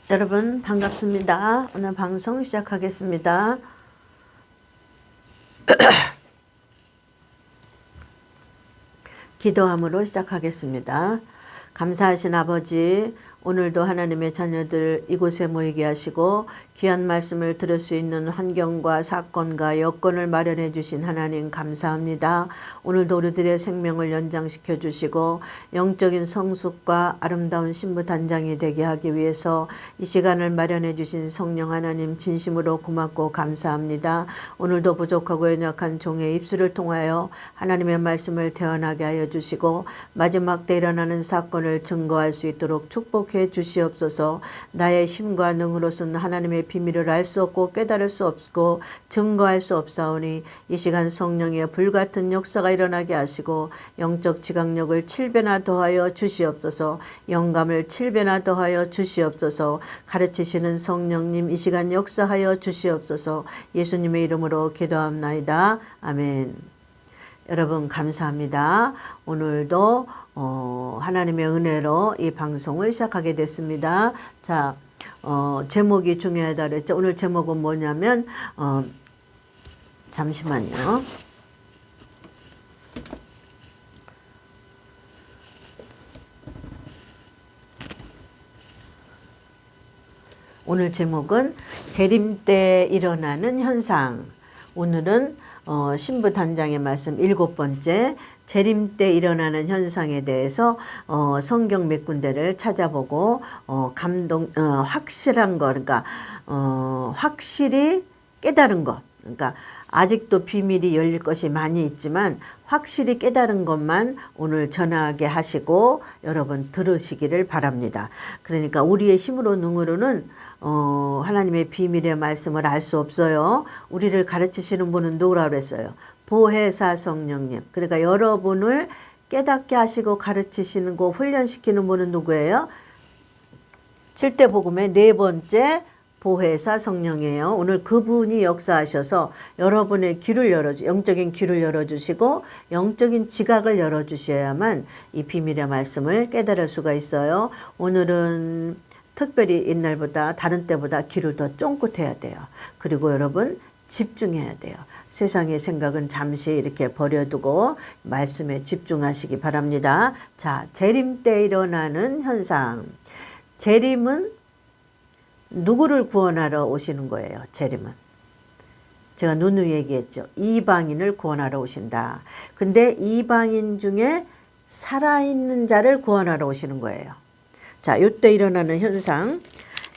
여러분 반갑습니다. 오늘 방송 시작하겠습니다. 기도함으로 시작하겠습니다. 감사하신 아버지, 오늘도 하나님의 자녀들 이곳에 모이게 하시고 귀한 말씀을 들을 수 있는 환경과 사건과 여건을 마련해 주신 하나님 감사합니다. 오늘도 우리들의 생명을 연장시켜 주시고 영적인 성숙과 아름다운 신부단장이 되게 하기 위해서 이 시간을 마련해 주신 성령 하나님 진심으로 고맙고 감사합니다. 오늘도 부족하고 연약한 종의 입술을 통하여 하나님의 말씀을 태어나게 하여 주시고 마지막 때 일어나는 사건을 증거할 수 있도록 축복해 주시옵소서. 나의 힘과 능으로서는 하나님의 비밀을 알 수 없고 깨달을 수 없고 증거할 수 없사오니 이 시간 성령의 불같은 역사가 일어나게 하시고 영적 지각력을 7배나 더하여 주시옵소서. 영감을 7배나 더하여 주시옵소서. 가르치시는 성령님 이 시간 역사하여 주시옵소서. 예수님의 이름으로 기도합나이다. 아멘. 여러분 감사합니다. 오늘도 하나님의 은혜로 이 방송을 시작하게 됐습니다. 자, 제목이 중요하다 그랬죠. 오늘 제목은 뭐냐면 잠시만요. 오늘 제목은 재림 때 일어나는 현상. 오늘은 신부단장의 말씀 7번째 재림 때 일어나는 현상에 대해서 성경 몇 군데를 찾아보고 확실한 거, 그러니까 확실히 깨달은 것, 그러니까 아직도 비밀이 열릴 것이 많이 있지만 확실히 깨달은 것만 오늘 전하게 하시고 여러분 들으시기를 바랍니다. 그러니까 우리의 힘으로 능으로는 하나님의 비밀의 말씀을 알 수 없어요. 우리를 가르치시는 분은 누구라고 그랬어요? 보혜사 성령님. 그러니까 여러분을 깨닫게 하시고 가르치시는 거 훈련시키는 분은 누구예요? 7대 복음의 4번째 보혜사 성령이에요. 오늘 그분이 역사하셔서 여러분의 귀를 영적인 귀를 열어주시고 영적인 지각을 열어주셔야만 이 비밀의 말씀을 깨달을 수가 있어요. 오늘은 특별히 옛날보다 다른 때보다 귀를 더 쫑긋해야 돼요. 그리고 여러분 집중해야 돼요. 세상의 생각은 잠시 이렇게 버려두고 말씀에 집중하시기 바랍니다. 자, 재림 때 일어나는 현상. 재림은 누구를 구원하러 오시는 거예요? 재림은. 제가 누누이 얘기했죠. 이방인을 구원하러 오신다. 근데 이방인 중에 살아있는 자를 구원하러 오시는 거예요. 자, 이때 일어나는 현상.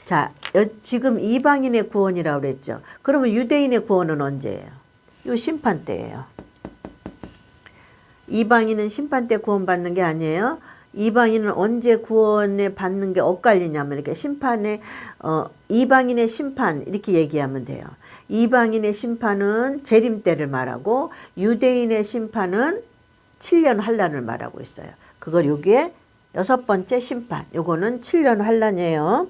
자, 지금 이방인의 구원이라고 그랬죠. 그러면 유대인의 구원은 언제예요? 요 심판 때예요. 이방인은 심판 때 구원받는 게 아니에요. 이방인은 언제 구원에 받는 게 엇갈리냐면 이렇게 심판에 이방인의 심판 이렇게 얘기하면 돼요. 이방인의 심판은 재림 때를 말하고 유대인의 심판은 7년 환란을 말하고 있어요. 그걸 여기에 6번째 심판. 요거는 7년 환란이에요.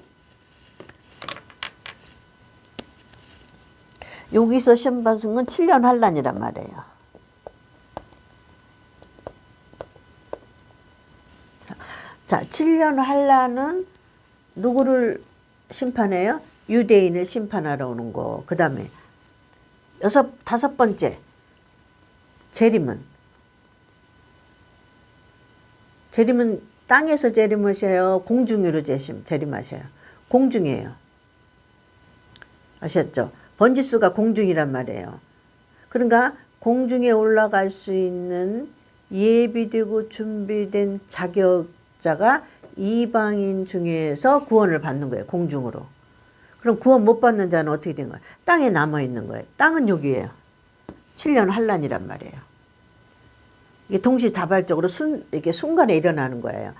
여기서 심판은 7년 환란이란 말이에요. 자, 7년 환란은 누구를 심판해요? 유대인을 심판하러 오는 거. 그 다음에 5번째 재림은 땅에서 재림하셔요? 공중으로 재림하셔요? 공중이에요. 아셨죠? 번지수가 공중이란 말이에요. 그러니까 공중에 올라갈 수 있는 예비되고 준비된 자격자가 이방인 중에서 구원을 받는 거예요. 공중으로. 그럼 구원 못 받는 자는 어떻게 된 거예요? 땅에 남아있는 거예요. 땅은 여기예요. 7년 환란이란 말이에요. 이게 동시다발적으로 이렇게 순간에 일어나는 거예요.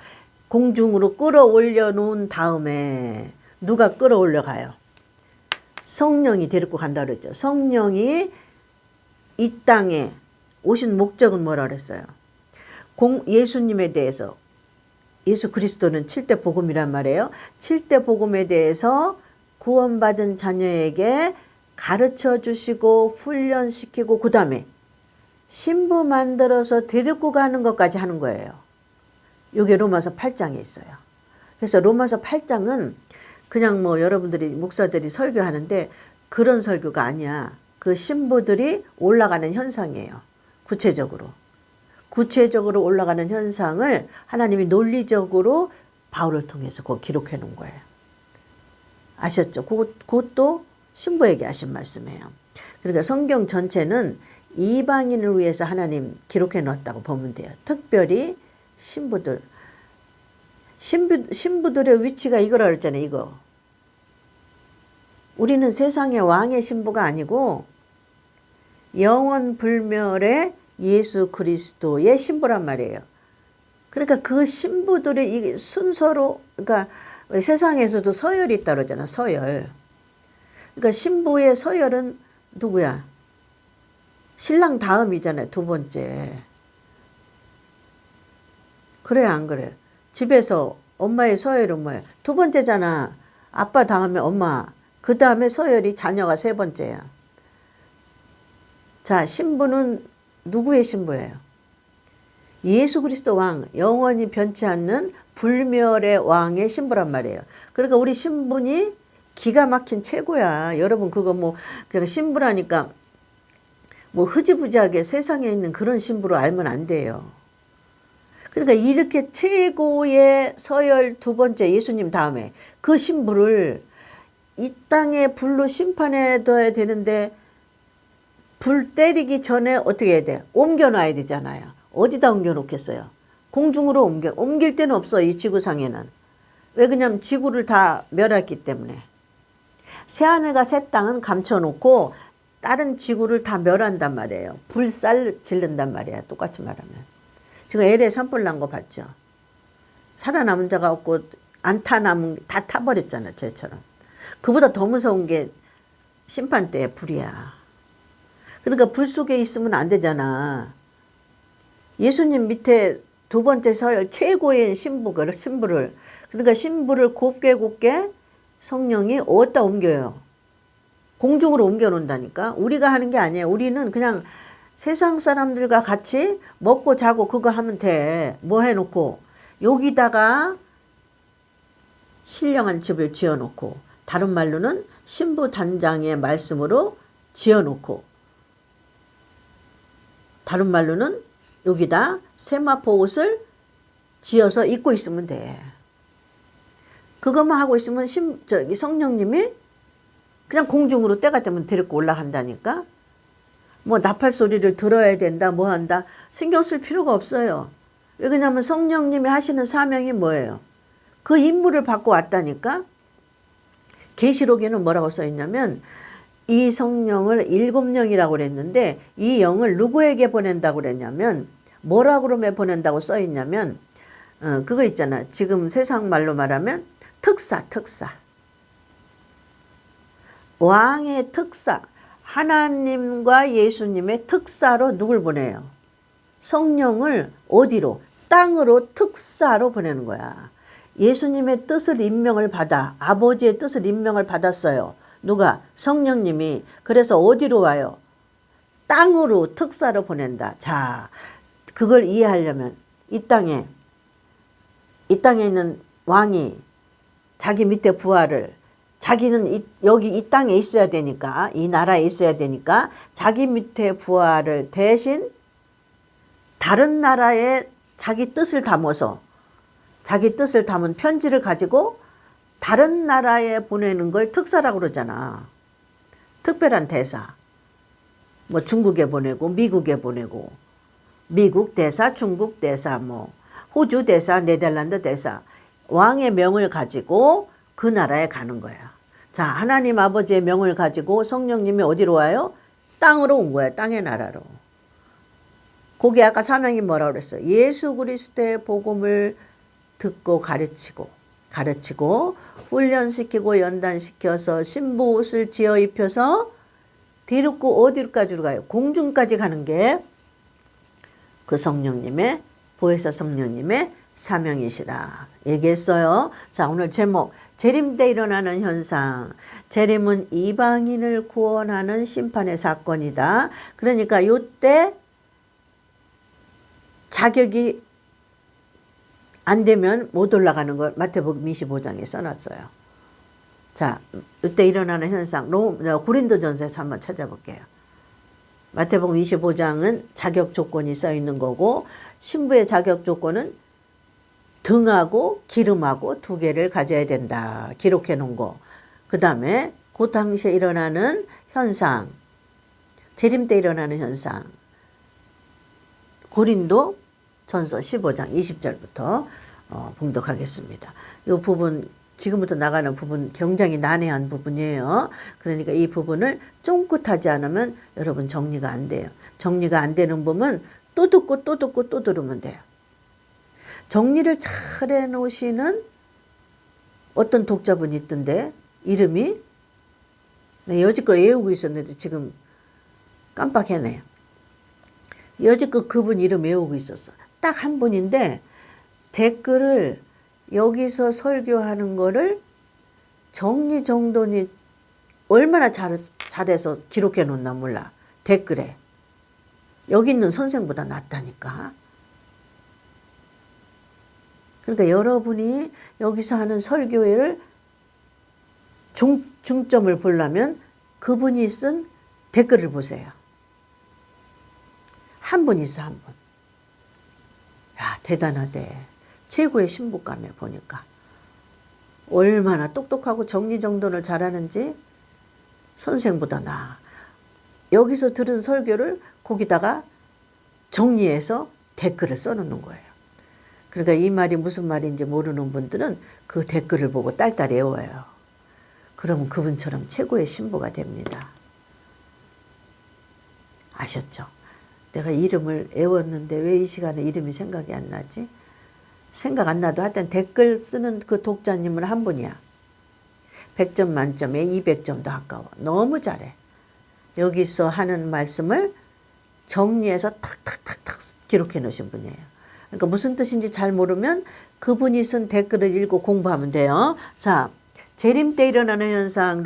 공중으로 끌어올려 놓은 다음에 누가 끌어올려 가요? 성령이 데리고 간다 그랬죠. 성령이 이 땅에 오신 목적은 뭐라 그랬어요? 예수님에 대해서 예수 그리스도는 7대 복음이란 말이에요. 7대 복음에 대해서 구원받은 자녀에게 가르쳐 주시고 훈련시키고 그 다음에 신부 만들어서 데리고 가는 것까지 하는 거예요. 이게 로마서 8장에 있어요. 그래서 로마서 8장은 그냥 뭐 여러분들이 목사들이 설교하는데 그런 설교가 아니야. 그 신부들이 올라가는 현상이에요. 구체적으로 올라가는 현상을 하나님이 논리적으로 바울을 통해서 그거 기록해 놓은 거예요. 아셨죠? 그것도 신부에게 하신 말씀이에요. 그러니까 성경 전체는 이방인을 위해서 하나님 기록해 놓았다고 보면 돼요. 특별히 신부들의 위치가 이거라 그랬잖아요. 이거. 우리는 세상의 왕의 신부가 아니고 영원 불멸의 예수 그리스도의 신부란 말이에요. 그러니까 그 신부들의 이 순서로, 그러니까 세상에서도 서열이 있다 그러잖아. 서열. 그러니까 신부의 서열은 누구야? 신랑 다음이잖아요. 두 번째. 그래 안 그래? 집에서 엄마의 서열은 뭐야? 두 번째잖아. 아빠 다음에 엄마. 그 다음에 서열이 자녀가 세 번째야. 자, 신부는 누구의 신부예요? 예수 그리스도 왕, 영원히 변치 않는 불멸의 왕의 신부란 말이에요. 그러니까 우리 신분이 기가 막힌 최고야. 여러분 그거 뭐 그냥 신부라니까 뭐 흐지부지하게 세상에 있는 그런 신부로 알면 안 돼요. 그러니까 이렇게 최고의 서열 두 번째 예수님 다음에 그 신부를 이 땅에 불로 심판해 둬야 되는데 불 때리기 전에 어떻게 해야 돼? 옮겨놔야 되잖아요. 어디다 옮겨놓겠어요? 공중으로 옮길 데는 없어요. 이 지구상에는. 왜 그러냐면 지구를 다 멸했기 때문에. 새하늘과 새 땅은 감춰놓고 다른 지구를 다 멸한단 말이에요. 불살 질른단 말이에요. 똑같이 말하면. 지금 LA 산불 난 거 봤죠? 살아남은 자가 없고 안타남은 다 타버렸잖아. 쟤처럼. 그보다 더 무서운 게 심판 때의 불이야. 그러니까 불 속에 있으면 안 되잖아. 예수님 밑에 두 번째 서열 최고의 신부를 그러니까 신부를 곱게 성령이 어디다 옮겨요? 공중으로 옮겨 놓는다니까. 우리가 하는 게 아니에요. 우리는 그냥 세상 사람들과 같이 먹고 자고 그거 하면 돼. 뭐 해놓고 여기다가 신령한 집을 지어놓고 다른 말로는 신부 단장의 말씀으로 지어놓고 다른 말로는 여기다 세마포 옷을 지어서 입고 있으면 돼. 그것만 하고 있으면 성령님이 그냥 공중으로 때가 되면 데리고 올라간다니까. 뭐 나팔 소리를 들어야 된다 뭐 한다 신경 쓸 필요가 없어요. 왜 그러냐면 성령님이 하시는 사명이 뭐예요? 그 임무를 받고 왔다니까. 계시록에는 뭐라고 써 있냐면 이 성령을 7영이라고 그랬는데 이 영을 누구에게 보낸다고 그랬냐면 뭐라고 그러면 보낸다고 써 있냐면 그거 있잖아. 지금 세상 말로 말하면 특사. 왕의 특사. 하나님과 예수님의 특사로 누굴 보내요? 성령을 어디로? 땅으로 특사로 보내는 거야. 예수님의 뜻을 임명을 받아 아버지의 뜻을 임명을 받았어요. 누가? 성령님이. 그래서 어디로 와요? 땅으로 특사로 보낸다. 자, 그걸 이해하려면 이 땅에 있는 왕이 자기 밑에 부하를 자기는 여기 이 땅에 있어야 되니까 이 나라에 있어야 되니까 자기 밑에 부하를 대신 다른 나라에 자기 뜻을 담아서 자기 뜻을 담은 편지를 가지고 다른 나라에 보내는 걸 특사라고 그러잖아. 특별한 대사. 뭐 중국에 보내고 미국에 보내고 미국 대사, 중국 대사, 뭐 호주 대사, 네덜란드 대사. 왕의 명을 가지고 그 나라에 가는 거야. 자, 하나님 아버지의 명을 가지고 성령님이 어디로 와요? 땅으로 온 거야. 땅의 나라로. 거기 아까 사명이 뭐라고 그랬어요? 예수 그리스도의 복음을 듣고 가르치고 훈련시키고 연단시켜서 신부 옷을 지어 입혀서 데리고 어디까지 가요? 공중까지 가는 게 그 성령님의 보혜사 성령님의 사명이시다. 얘기했어요. 자, 오늘 제목 재림 때 일어나는 현상. 재림은 이방인을 구원하는 심판의 사건이다. 그러니까 요때 자격이 안 되면 못 올라가는 걸 마태복음 25장에 써놨어요. 자, 이때 일어나는 현상 고린도전서에서 한번 찾아볼게요. 마태복음 25장은 자격 조건이 써 있는 거고 신부의 자격 조건은 등하고 기름하고 두 개를 가져야 된다. 기록해 놓은 거. 그 다음에 그 당시에 일어나는 현상, 재림 때 일어나는 현상. 고린도 전서 15장 20절부터 봉독하겠습니다. 이 부분 지금부터 나가는 부분 굉장히 난해한 부분이에요. 그러니까 이 부분을 쫑긋하지 않으면 여러분 정리가 안 돼요. 정리가 안 되는 부분 또 듣고 또 듣고 또 들으면 돼요. 정리를 잘 해놓으시는 어떤 독자분이 있던데 이름이 여지껏 외우고 있었는데 지금 깜빡했네요. 여지껏 그분 이름 외우고 있었어. 딱 한 분인데 댓글을 여기서 설교하는 거를 정리정돈이 얼마나 잘해서 기록해 놓나 몰라. 댓글에. 여기 있는 선생보다 낫다니까. 그러니까 여러분이 여기서 하는 설교를 중점을 보려면 그분이 쓴 댓글을 보세요. 한 분 있어, 한 분. 야, 대단하대. 최고의 신부감에 보니까. 얼마나 똑똑하고 정리정돈을 잘하는지 선생보다 나아. 여기서 들은 설교를 거기다가 정리해서 댓글을 써놓는 거예요. 그러니까 이 말이 무슨 말인지 모르는 분들은 그 댓글을 보고 딸딸 외워요. 그러면 그분처럼 최고의 신부가 됩니다. 아셨죠? 내가 이름을 외웠는데 왜 이 시간에 이름이 생각이 안 나지? 생각 안 나도 하여튼 댓글 쓰는 그 독자님은 한 분이야. 100점 만점에 200점도 가까워. 너무 잘해. 여기서 하는 말씀을 정리해서 탁탁탁탁 기록해 놓으신 분이에요. 그러니까 무슨 뜻인지 잘 모르면 그분이 쓴 댓글을 읽고 공부하면 돼요. 자, 재림 때 일어나는 현상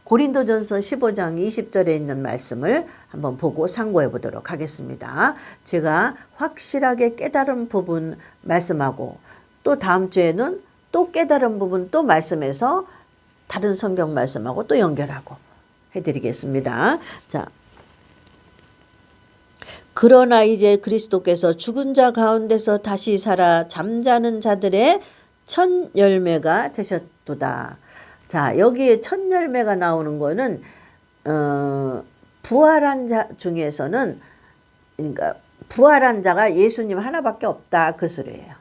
고린도전서 15장 20절에 있는 말씀을 한번 보고 상고해 보도록 하겠습니다. 제가 확실하게 깨달은 부분 말씀하고 또 다음 주에는 또 깨달은 부분 또 말씀해서 다른 성경 말씀하고 또 연결하고 해드리겠습니다. 자, 그러나 이제 그리스도께서 죽은 자 가운데서 다시 살아 잠자는 자들의 첫 열매가 되셨도다. 자, 여기에 첫 열매가 나오는 거는 부활한 자 중에서는 그러니까 부활한 자가 예수님 하나밖에 없다 그 소리예요.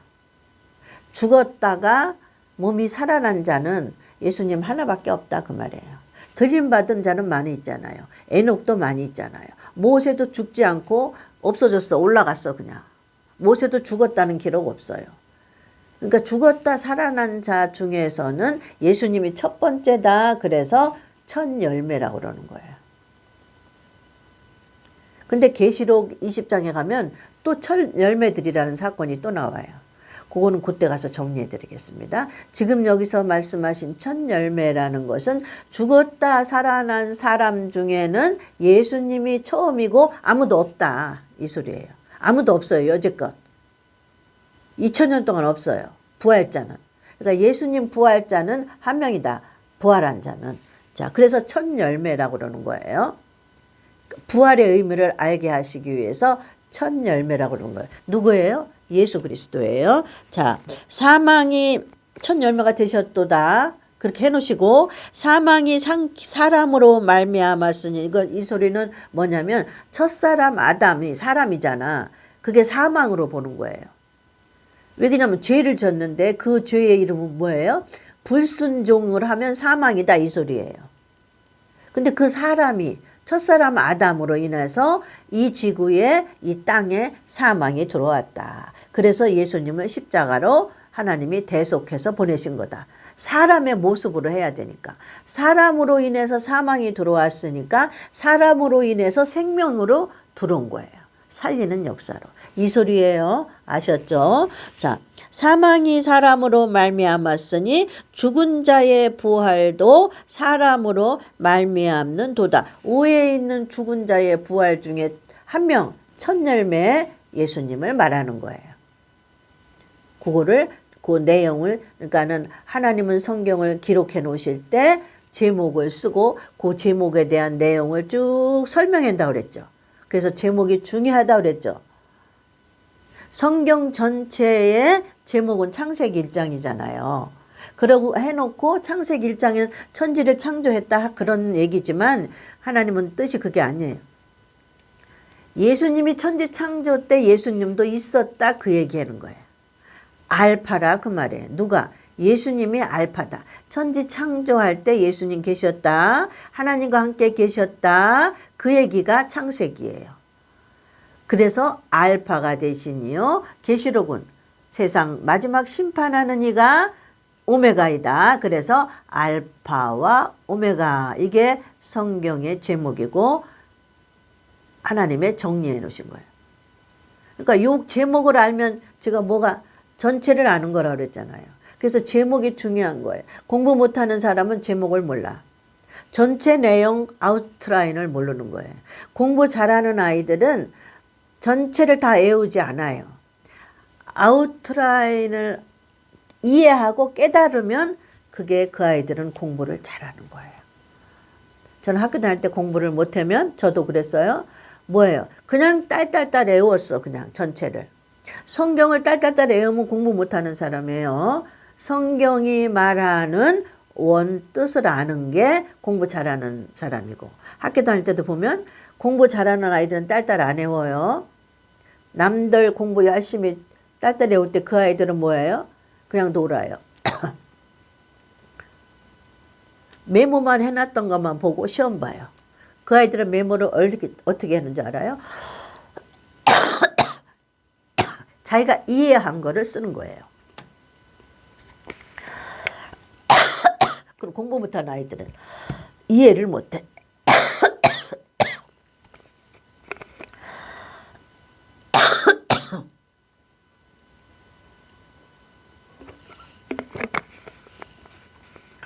죽었다가 몸이 살아난 자는 예수님 하나밖에 없다 그 말이에요. 들림받은 자는 많이 있잖아요. 에녹도 많이 있잖아요. 모세도 죽지 않고 없어졌어. 올라갔어 그냥. 모세도 죽었다는 기록 없어요. 그러니까 죽었다 살아난 자 중에서는 예수님이 첫 번째다. 그래서 첫 열매라고 그러는 거예요. 근데 계시록 20장에 가면 또 첫 열매들이라는 사건이 또 나와요. 그거는 그때 가서 정리해 드리겠습니다. 지금 여기서 말씀하신 첫 열매라는 것은 죽었다 살아난 사람 중에는 예수님이 처음이고 아무도 없다. 이 소리예요. 아무도 없어요. 여지껏. 2000년 동안 없어요. 부활자는. 그러니까 예수님 부활자는 한 명이다. 부활한 자는. 자, 그래서 첫 열매라고 그러는 거예요. 부활의 의미를 알게 하시기 위해서 첫 열매라고 그러는 거예요. 누구예요? 예수 그리스도예요. 자, 사망이 첫 열매가 되셨도다. 그렇게 해놓으시고 사망이 사람으로 말미암았으니 이 소리는 뭐냐면 첫사람 아담이 사람이잖아. 그게 사망으로 보는 거예요. 왜냐하면 죄를 졌는데 그 죄의 이름은 뭐예요? 불순종을 하면 사망이다 이 소리예요. 근데 그 사람이 첫사람 아담으로 인해서 이 지구에 이 땅에 사망이 들어왔다. 그래서 예수님을 십자가로 하나님이 대속해서 보내신 거다. 사람의 모습으로 해야 되니까. 사람으로 인해서 사망이 들어왔으니까 사람으로 인해서 생명으로 들어온 거예요. 살리는 역사로. 이 소리예요. 아셨죠? 자, 사망이 사람으로 말미암았으니 죽은 자의 부활도 사람으로 말미암는 도다. 위에 있는 죽은 자의 부활 중에 한 명, 첫 열매 예수님을 말하는 거예요. 그거를 그 내용을, 그러니까는 하나님은 성경을 기록해 놓으실 때 제목을 쓰고 그 제목에 대한 내용을 쭉 설명한다고 그랬죠. 그래서 제목이 중요하다고 그랬죠. 성경 전체의 제목은 창세기 1장이잖아요. 그러고 해놓고 창세기 1장은 천지를 창조했다 그런 얘기지만 하나님은 뜻이 그게 아니에요. 예수님이 천지 창조 때 예수님도 있었다 그 얘기하는 거예요. 알파라 그 말이에요. 누가? 예수님이 알파다. 천지 창조할 때 예수님 계셨다. 하나님과 함께 계셨다. 그 얘기가 창세기예요. 그래서 알파가 되시니요. 계시록은 세상 마지막 심판하는 이가 오메가이다. 그래서 알파와 오메가 이게 성경의 제목이고 하나님의 정리해 놓으신 거예요. 그러니까 이 제목을 알면 제가 뭐가 전체를 아는 거라고 그랬잖아요. 그래서 제목이 중요한 거예요. 공부 못하는 사람은 제목을 몰라. 전체 내용 아웃라인을 모르는 거예요. 공부 잘하는 아이들은 전체를 다 외우지 않아요. 아웃라인을 이해하고 깨달으면 그게 그 아이들은 공부를 잘하는 거예요. 저는 학교 다닐 때 공부를 못하면 저도 그랬어요. 뭐예요? 그냥 딸딸딸 외웠어. 그냥 전체를. 성경을 딸딸딸 외우면 공부 못하는 사람이에요. 성경이 말하는 원 뜻을 아는 게 공부 잘하는 사람이고 학교 다닐 때도 보면 공부 잘하는 아이들은 딸딸 안 외워요. 남들 공부 열심히 딸딸 외울 때 그 아이들은 뭐예요? 그냥 놀아요. 메모만 해놨던 것만 보고 시험 봐요. 그 아이들은 메모를 어떻게 하는지 알아요? 자기가 이해한 거를 쓰는 거예요. 그럼 공부 못하는 아이들은 이해를 못해.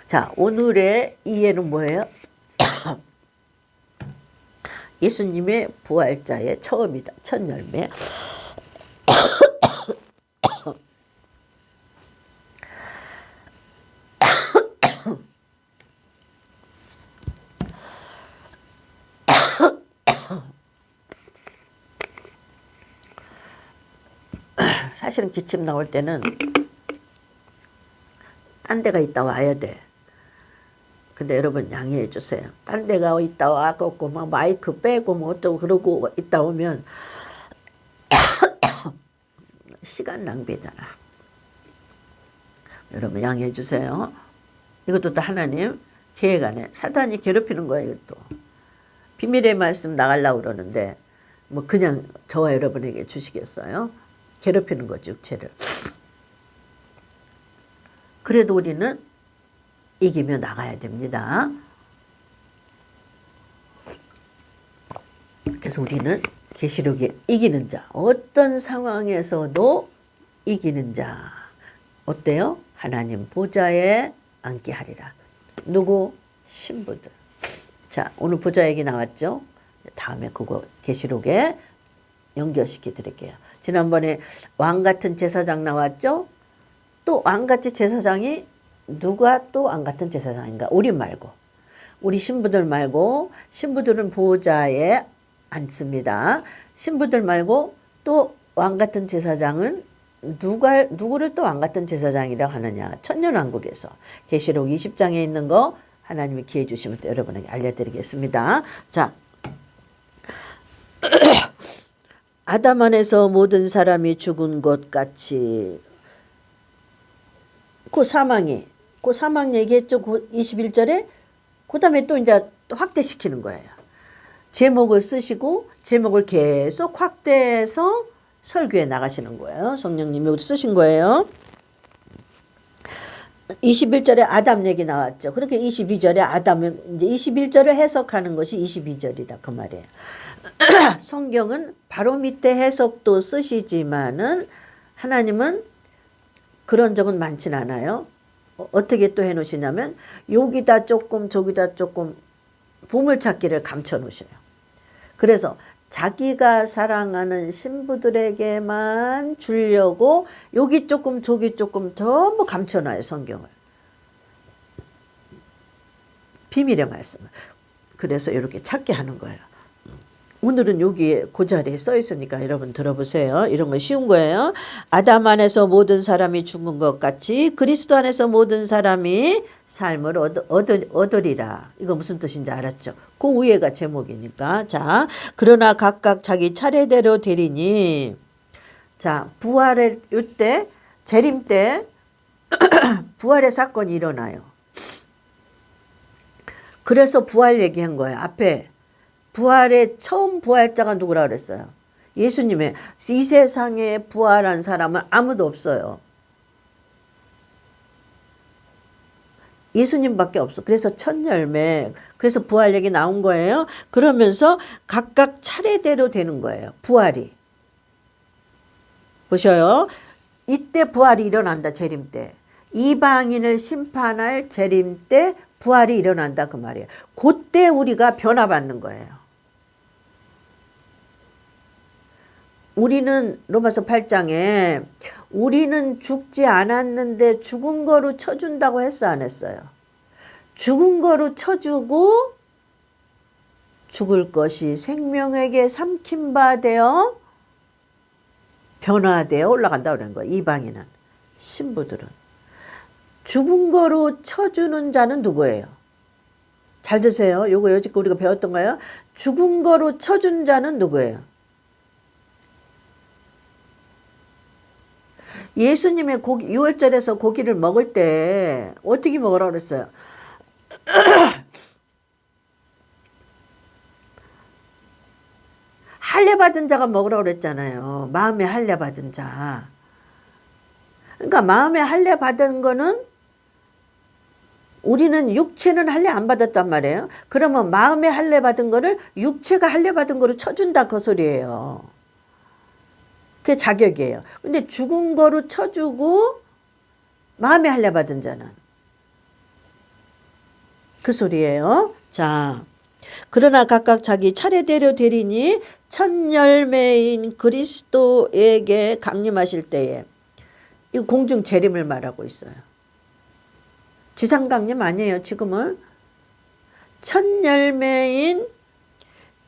자, 오늘의 이해는 뭐예요? 예수님의 부활자의 처음이다. 첫 열매. 사실은 기침 나올 때는 딴 데가 있다 와야 돼. 근데 여러분 양해해 주세요. 딴 데가 있다 와갖고 막 마이크 빼고 뭐 어쩌고 그러고 있다 오면 시간 낭비잖아. 여러분 양해해 주세요. 이것도 또 하나님 계획 안에 사단이 괴롭히는 거예요. 이것도. 비밀의 말씀 나가려고 그러는데 뭐 그냥 저와 여러분에게 주시겠어요? 괴롭히는 거죠. 육체를. 그래도 우리는 이기며 나가야 됩니다. 그래서 우리는 계시록에 이기는 자, 어떤 상황에서도 이기는 자. 어때요? 하나님 보좌에 앉게 하리라. 누구? 신부들. 자, 오늘 보좌 얘기 나왔죠? 다음에 그거 계시록에 연결시켜 드릴게요. 지난번에 왕 같은 제사장 나왔죠? 또 왕같이 제사장이 누가 또 왕같은 제사장인가? 우리 말고. 우리 신부들 말고 신부들은 보좌에 앉습니다. 신부들 말고 또 왕같은 제사장은 누구를 또 왕같은 제사장이라고 하느냐? 천년왕국에서 계시록 20장에 있는 거 하나님이 기회 주시면 또 여러분에게 알려드리겠습니다. 자, 아담 안에서 모든 사람이 죽은 것 같이 그 사망 얘기했죠. 그 21절에 그 다음에 또 이제 확대시키는 거예요. 제목을 쓰시고 제목을 계속 확대해서 설교에 나가시는 거예요. 성령님이 여기 쓰신 거예요. 21절에 아담 얘기 나왔죠. 그렇게 22절에 아담은 이제 21절을 해석하는 것이 22절이다 그 말이에요. 성경은 바로 밑에 해석도 쓰시지만은 하나님은 그런 적은 많진 않아요. 어떻게 또 해놓으시냐면 여기다 조금 저기다 조금 보물찾기를 감춰 놓으셔요. 그래서 자기가 사랑하는 신부들에게만 주려고 여기 조금 저기 조금 전부 감춰놔요. 성경을. 비밀의 말씀을. 그래서 이렇게 찾게 하는 거예요. 오늘은 여기에 그 자리에 써 있으니까 여러분 들어보세요. 이런 거 쉬운 거예요. 아담 안에서 모든 사람이 죽은 것 같이 그리스도 안에서 모든 사람이 삶을 얻으리라. 이거 무슨 뜻인지 알았죠? 그 위에가 제목이니까. 자, 그러나 각각 자기 차례대로 되리니. 자, 부활의 이때 재림 때 부활의 사건이 일어나요. 그래서 부활 얘기한 거예요. 앞에 부활의 처음 부활자가 누구라 그랬어요? 예수님의. 이 세상에 부활한 사람은 아무도 없어요. 예수님밖에 없어. 그래서 첫 열매. 그래서 부활 얘기 나온 거예요. 그러면서 각각 차례대로 되는 거예요. 부활이. 보셔요. 이때 부활이 일어난다. 재림 때. 이방인을 심판할 재림 때 부활이 일어난다 그 말이에요. 그때 우리가 변화받는 거예요. 우리는 로마서 8장에 우리는 죽지 않았는데 죽은 거로 쳐준다고 했어 안 했어요? 죽은 거로 쳐주고 죽을 것이 생명에게 삼킨 바 되어 변화되어 올라간다고 그런 거예요. 이방인은. 신부들은. 죽은 거로 쳐주는 자는 누구예요? 잘 드세요. 요거 여지껏 우리가 배웠던 거예요. 죽은 거로 쳐준 자는 누구예요? 예수님의 고기, 6월절에서 고기를 먹을 때 어떻게 먹으라고 그랬어요? 할례 받은 자가 먹으라고 그랬잖아요. 마음에 할례 받은 자. 그러니까 마음에 할례 받은 거는 우리는 육체는 할례 안 받았단 말이에요. 그러면 마음에 할례 받은 거를 육체가 할례 받은 거로 쳐준다 그 소리예요. 그게 자격이에요. 근데 죽은 거로 쳐주고 마음에 할례 받은 자는 그 소리예요. 자, 그러나 각각 자기 차례대로 되리니 첫 열매인 그리스도에게 강림하실 때에 이 공중 재림을 말하고 있어요. 지상 강림 아니에요. 지금은 첫 열매인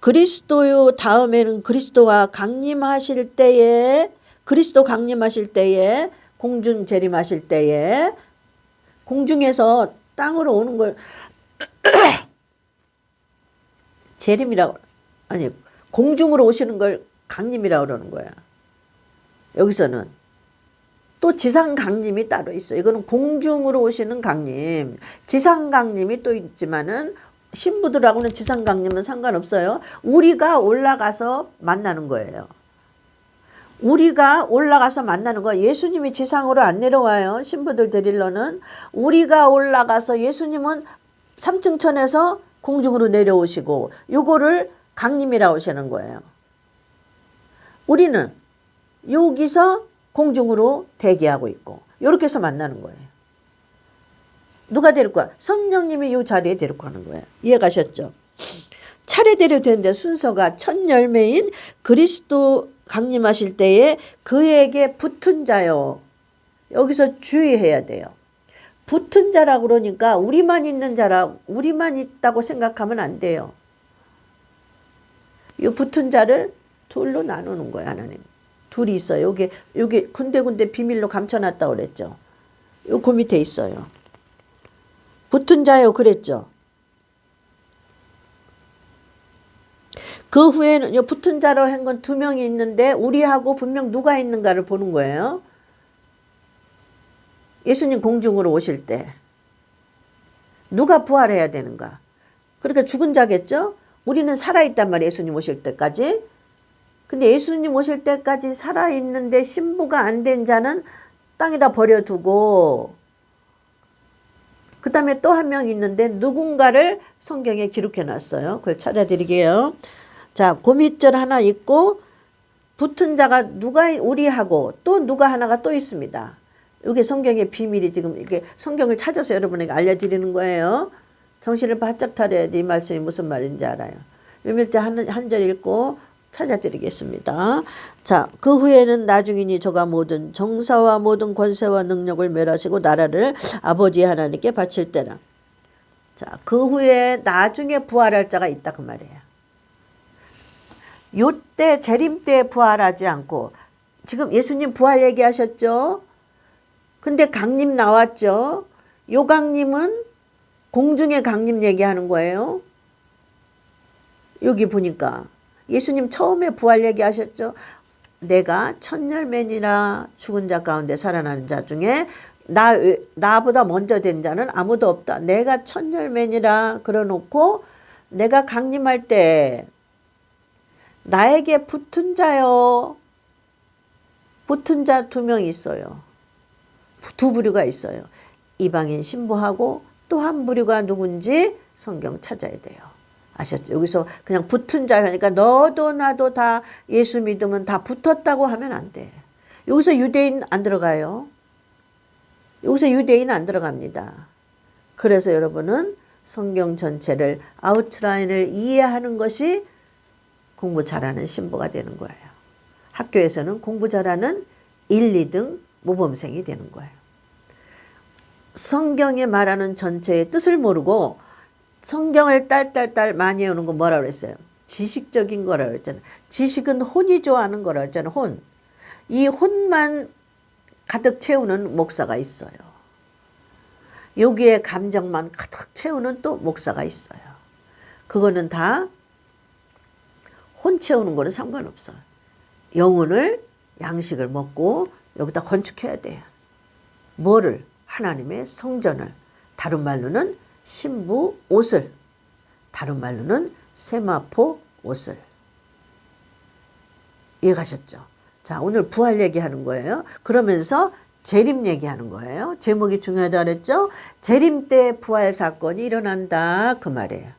그리스도요 다음에는 그리스도와 강림하실 때에 그리스도 강림하실 때에 공중 재림하실 때에 공중에서 땅으로 오는 걸 재림이라고 아니 공중으로 오시는 걸 강림이라고 그러는 거야. 여기서는 또 지상 강림이 따로 있어. 이거는 공중으로 오시는 강림. 지상 강림이 또 있지만은 신부들하고는 지상 강림은 상관없어요. 우리가 올라가서 만나는 거예요. 우리가 올라가서 만나는 거. 예수님이 지상으로 안 내려와요. 신부들 데리러는. 우리가 올라가서 예수님은 3층 천에서 공중으로 내려오시고 요거를 강림이라고 하시는 거예요. 우리는 여기서 공중으로 대기하고 있고 이렇게 해서 만나는 거예요. 누가 데리고 와? 성령님이 이 자리에 데리고 가는 거예요. 이해가셨죠? 차례대로 되는데 순서가 첫 열매인 그리스도 강림하실 때에 그에게 붙은 자요. 여기서 주의해야 돼요. 붙은 자라고 그러니까 우리만 있는 자라 우리만 있다고 생각하면 안 돼요. 이 붙은 자를 둘로 나누는 거예요. 하나님. 둘이 있어요. 여기 군데군데 비밀로 감춰놨다고 그랬죠. 요 밑에 있어요. 붙은 자요 그랬죠. 그 후에는 붙은 자로 한 건 2명이 있는데 우리하고 분명 누가 있는가를 보는 거예요. 예수님 공중으로 오실 때 누가 부활해야 되는가. 그러니까 죽은 자겠죠. 우리는 살아있단 말이에요. 예수님 오실 때까지. 근데 예수님 오실 때까지 살아있는데 신부가 안 된 자는 땅에다 버려두고 그 다음에 또 한 명 있는데 누군가를 성경에 기록해 놨어요. 그걸 찾아드리게요. 자, 그 밑절 하나 있고 붙은 자가 누가 우리하고 또 누가 하나가 또 있습니다. 이게 성경의 비밀이 지금 이게 성경을 찾아서 여러분에게 알려드리는 거예요. 정신을 바짝 차려야지 이 말씀이 무슨 말인지 알아요. 몇 절 한 절 읽고 찾아드리겠습니다. 자, 그 후에는 나중이니 저가 모든 정사와 모든 권세와 능력을 멸하시고 나라를 아버지 하나님께 바칠 때라. 자, 그 후에 나중에 부활할 자가 있다 그 말이에요. 요때 재림 때 부활하지 않고 지금 예수님 부활 얘기하셨죠. 근데 강림 나왔죠. 요 강림은 공중의 강림 얘기하는 거예요. 여기 보니까 예수님 처음에 부활 얘기하셨죠. 내가 천열매니라 죽은 자 가운데 살아난 자 중에 나보다 먼저 된 자는 아무도 없다. 내가 천열매니라 그러놓고 내가 강림할 때 나에게 붙은 자요. 붙은 자 2명 있어요. 2부류가 있어요. 이방인 신부하고 또 한 부류가 누군지 성경 찾아야 돼요. 아셨죠? 여기서 그냥 붙은 자 하니까 너도 나도 다 예수 믿으면 다 붙었다고 하면 안 돼. 여기서 유대인 안 들어가요. 여기서 유대인 안 들어갑니다. 그래서 여러분은 성경 전체를 아웃라인을 이해하는 것이 공부 잘하는 신부가 되는 거예요. 학교에서는 공부 잘하는 1, 2등 모범생이 되는 거예요. 성경에 말하는 전체의 뜻을 모르고 성경을 딸딸딸 많이 외우는 거 뭐라 그랬어요? 지식적인 거라 그랬잖아요. 지식은 혼이 좋아하는 거라 그랬잖아요. 혼. 이 혼만 가득 채우는 목사가 있어요. 여기에 감정만 가득 채우는 또 목사가 있어요. 그거는 다 혼 채우는 거는 상관없어요. 영혼을 양식을 먹고 여기다 건축해야 돼요. 뭐를? 하나님의 성전을. 다른 말로는 신부 옷을. 다른 말로는 세마포 옷을. 이해가셨죠? 자, 오늘 부활 얘기하는 거예요. 그러면서 재림 얘기하는 거예요. 제목이 중요하다 그랬죠? 재림 때 부활 사건이 일어난다 그 말이에요.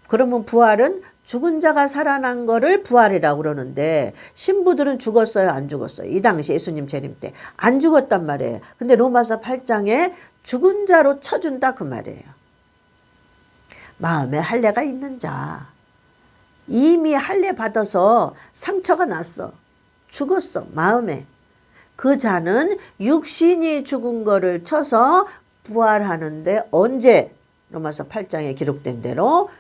그러면 부활은 죽은 자가 살아난 거를 부활이라고 그러는데 신부들은 죽었어요? 안 죽었어요? 이 당시 예수님 재림 때 안 죽었단 말이에요. 근데 로마서 8장에 죽은 자로 쳐준다 그 말이에요. 마음에 할례가 있는 자. 이미 할례 받아서 상처가 났어. 죽었어. 마음에. 그 자는 육신이 죽은 거를 쳐서 부활하는데 언제? 로마서 8장에 기록된 대로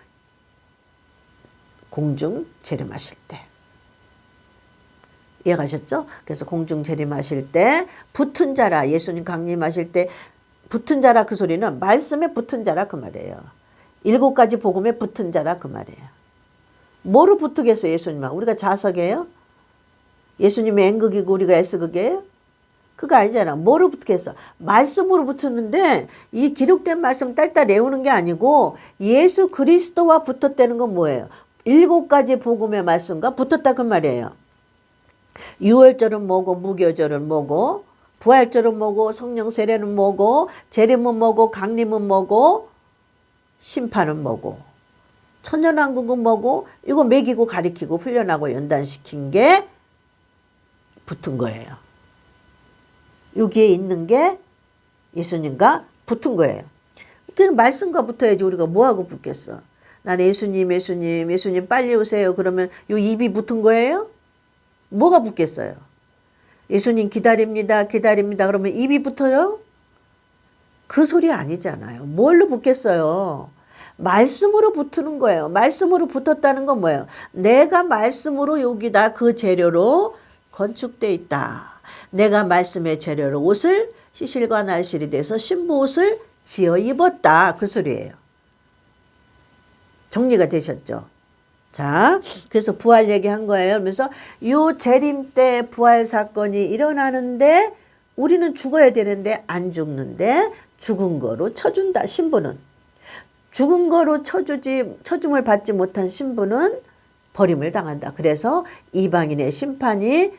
공중 재림하실 때. 이해가셨죠? 그래서 공중 재림하실 때 붙은 자라, 예수님 강림하실 때 붙은 자라 그 소리는 말씀에 붙은 자라 그 말이에요. 7가지 복음에 붙은 자라 그 말이에요. 뭐로 붙으겠어요 예수님하고? 우리가 자석이에요? 예수님이 N극이고 우리가 S극이에요? 그거 아니잖아. 뭐로 붙겠어? 말씀으로 붙었는데 이 기록된 말씀 딸딸 외우는 게 아니고 예수 그리스도와 붙었다는 건 뭐예요? 7가지 복음의 말씀과 붙었다 그 말이에요. 유월절은 뭐고, 무교절은 뭐고, 부활절은 뭐고, 성령 세례는 뭐고, 재림은 뭐고, 강림은 뭐고, 심판은 뭐고, 천년왕국은 뭐고, 이거 먹이고 가리키고 훈련하고 연단시킨 게 붙은 거예요. 여기에 있는 게 예수님과 붙은 거예요. 그냥 말씀과 붙어야지 우리가 뭐하고 붙겠어. 난 예수님 빨리 오세요. 그러면 요 입이 붙은 거예요? 뭐가 붙겠어요? 예수님 기다립니다. 그러면 입이 붙어요? 그 소리 아니잖아요. 뭘로 붙겠어요? 말씀으로 붙는 거예요. 말씀으로 붙었다는 건 뭐예요? 내가 말씀으로 여기다 그 재료로 건축되어 있다. 내가 말씀의 재료로 옷을 시실과 날실이 돼서 신부 옷을 지어 입었다. 그 소리예요. 정리가 되셨죠? 자, 그래서 부활 얘기한 거예요. 그러면서 요 재림 때 부활 사건이 일어나는데 우리는 죽어야 되는데 안 죽는데 죽은 거로 쳐준다. 신부는. 죽은 거로 쳐줌을 받지 못한 신부는 버림을 당한다. 그래서 이방인의 심판의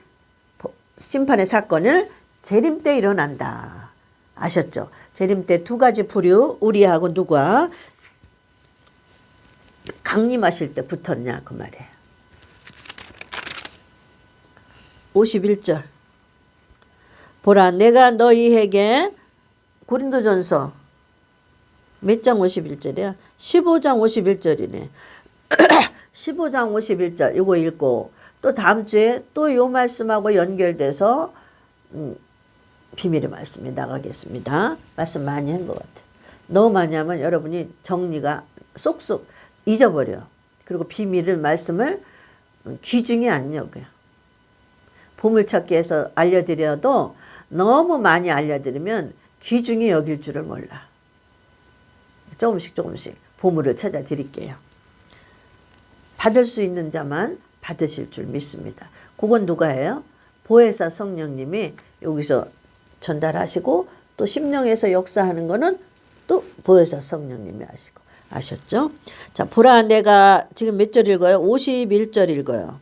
사건을 재림 때 일어난다. 아셨죠? 재림 때 2가지 부류, 우리하고 누가 강림하실 때 붙었냐 그 말이에요. 51절. 보라 내가 너희에게 고린도전서 몇 장 51절이야? 15장 51절이네. 15장 51절 이거 읽고 또 다음 주에 또 요 말씀하고 연결돼서 비밀의 말씀이 나가겠습니다. 말씀 많이 한 것 같아요. 너무 많이 하면 여러분이 정리가 쏙쏙 잊어버려. 그리고 비밀을 말씀을 귀중히 안 여겨요. 보물찾기에서 알려드려도 너무 많이 알려드리면 귀중히 여길 줄을 몰라. 조금씩 보물을 찾아드릴게요. 받을 수 있는 자만 받으실 줄 믿습니다. 그건 누가 해요? 보혜사 성령님이 여기서 전달하시고 또 심령에서 역사하는 거는 또 보혜사 성령님이 하시고. 아셨죠? 자, 보라 내가 지금 몇 절 읽어요? 51절 읽어요.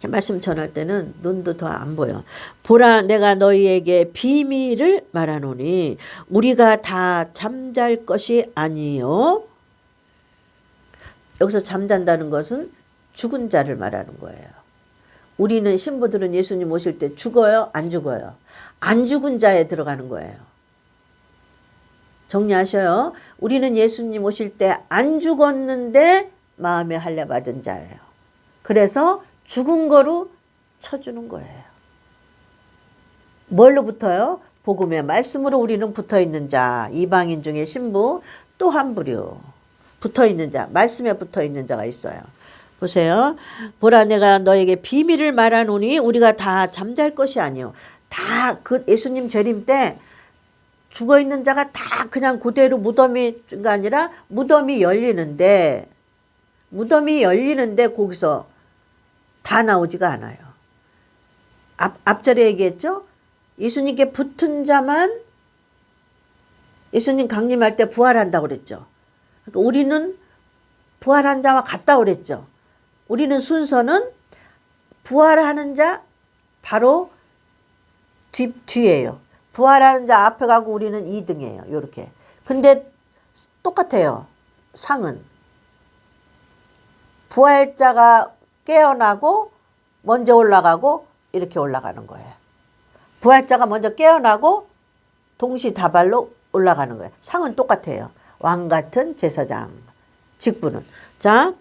말씀 전할 때는 눈도 더 안 보여. 보라 내가 너희에게 비밀을 말하노니 우리가 다 잠잘 것이 아니요. 여기서 잠잔다는 것은 죽은 자를 말하는 거예요. 우리는 신부들은 예수님 오실 때 죽어요? 안 죽어요? 안 죽은 자에 들어가는 거예요. 정리하셔요. 우리는 예수님 오실 때 안 죽었는데 마음에 할례 받은 자예요. 그래서 죽은 거로 쳐주는 거예요. 뭘로 붙어요? 복음의 말씀으로 우리는 붙어있는 자. 이방인 중에 신부 또 한 부류. 붙어있는 자. 말씀에 붙어있는 자가 있어요. 보세요. 보라 내가 너에게 비밀을 말하노니 우리가 다 잠잘 것이 아니요. 다 그 예수님 재림 때 죽어있는 자가 다 그냥 그대로 무덤이가 아니라 무덤이 열리는데 거기서 다 나오지가 않아요. 앞절에 얘기했죠? 예수님께 붙은 자만 예수님 강림할 때 부활한다고 그랬죠. 그러니까 우리는 부활한 자와 같다고 그랬죠. 우리는 순서는 부활하는 자 바로 뒤에요. 부활하는 자 앞에 가고 우리는 2등이에요. 요렇게. 근데 똑같아요. 상은. 부활자가 깨어나고 먼저 올라가고 이렇게 올라가는 거예요. 부활자가 먼저 깨어나고 동시다발로 올라가는 거예요. 상은 똑같아요. 왕 같은 제사장. 직분은. 자,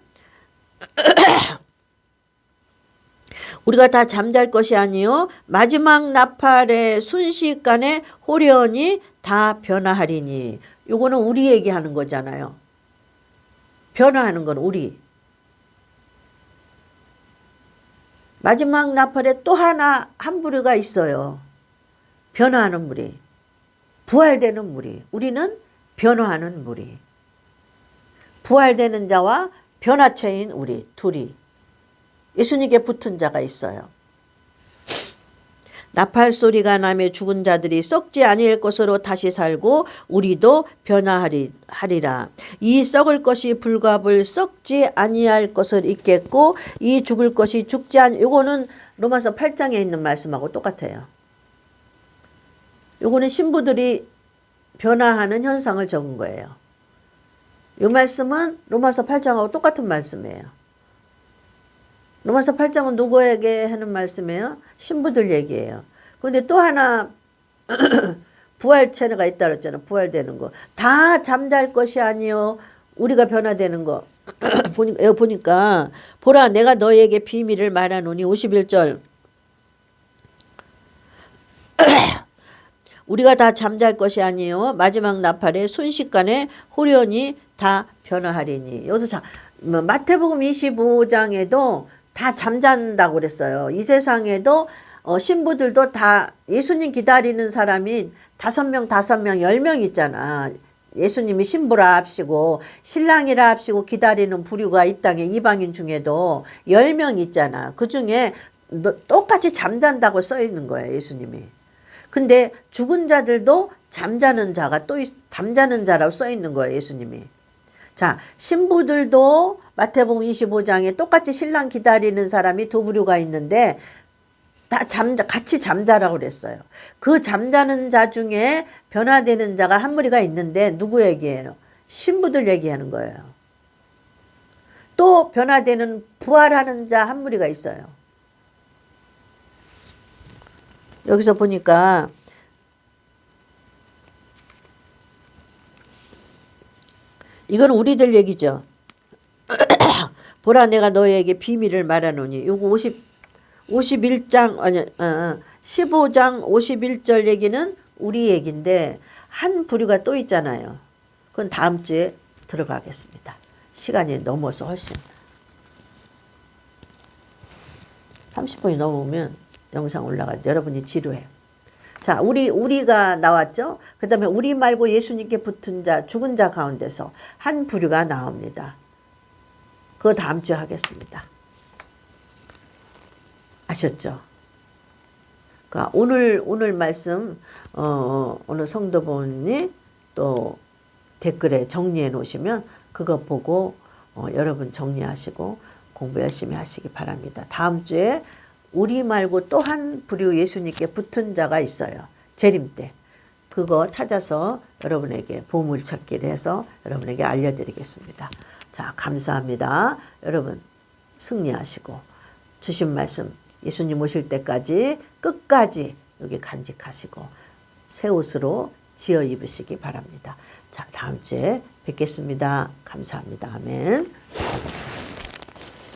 우리가 다 잠잘 것이 아니요 마지막 나팔의 순식간에 호련히 다 변화하리니. 요거는 우리 얘기하는 거잖아요. 변화하는 건 우리. 마지막 나팔에 또 한 부류가 있어요. 변화하는 무리. 부활되는 무리. 우리는 변화하는 무리. 부활되는 자와 변화체인 우리 둘이. 예수님께 붙은 자가 있어요. 나팔 소리가 나며 죽은 자들이 썩지 아니할 것으로 다시 살고 우리도 변화하리라. 이 썩을 것이 불갑을 썩지 아니할 것을 잊겠고 이 죽을 것이 죽지 아니. 요거는 로마서 8장에 있는 말씀하고 똑같아요. 요거는 신부들이 변화하는 현상을 적은 거예요. 요 말씀은 로마서 8장하고 똑같은 말씀이에요. 로마서 8장은 누구에게 하는 말씀이에요? 신부들 얘기예요. 그런데 또 하나 부활체가 있다 그랬잖아요. 부활되는 거. 다 잠잘 것이 아니요. 우리가 변화되는 거. 보니까 보라 내가 너에게 비밀을 말하노니 51절 우리가 다 잠잘 것이 아니요 마지막 나팔에 순식간에 호련히 다 변화하리니. 여기서 마태복음 25장에도 다 잠잔다고 그랬어요. 이 세상에도 신부들도 다 예수님 기다리는 사람이 5명, 10명 있잖아. 예수님이 신부라 합시고 신랑이라 합시고 기다리는 부류가 이 땅에 이방인 중에도 10명 있잖아. 그 중에 똑같이 잠잔다고 써 있는 거예요. 예수님이. 근데 죽은 자들도 잠자는 자가 또 잠자는 자라고 써 있는 거예요. 예수님이. 자, 신부들도 마태복음 25장에 똑같이 신랑 기다리는 사람이 두 부류가 있는데 다 같이 잠자라고 그랬어요. 그 잠자는 자 중에 변화되는 자가 한 무리가 있는데 누구 얘기예요? 신부들 얘기하는 거예요. 또 변화되는 부활하는 자 한 무리가 있어요. 여기서 보니까 이건 우리들 얘기죠. 보라 내가 너에게 비밀을 말하노니. 요거 51장 아니 15장 51절 얘기는 우리 얘기인데 한 부류가 또 있잖아요. 그건 다음 주에 들어가겠습니다. 시간이 넘어서 훨씬 30분이 넘으면 영상 올라가요. 여러분이 지루해. 자, 우리가 나왔죠. 그 다음에 우리 말고 예수님께 붙은 자, 죽은 자 가운데서 한 부류가 나옵니다. 그거 다음 주에 하겠습니다. 아셨죠? 그러니까 오늘 말씀 오늘 성도분이 또 댓글에 정리해 놓으시면 그거 보고 여러분 정리하시고 공부 열심히 하시기 바랍니다. 다음 주에 우리 말고 또 한 부류 예수님께 붙은 자가 있어요. 재림 때. 그거 찾아서 여러분에게 보물찾기를 해서 여러분에게 알려드리겠습니다. 자, 감사합니다. 여러분 승리하시고 주신 말씀 예수님 오실 때까지 끝까지 여기 간직하시고 새 옷으로 지어 입으시기 바랍니다. 자, 다음 주에 뵙겠습니다. 감사합니다. 아멘.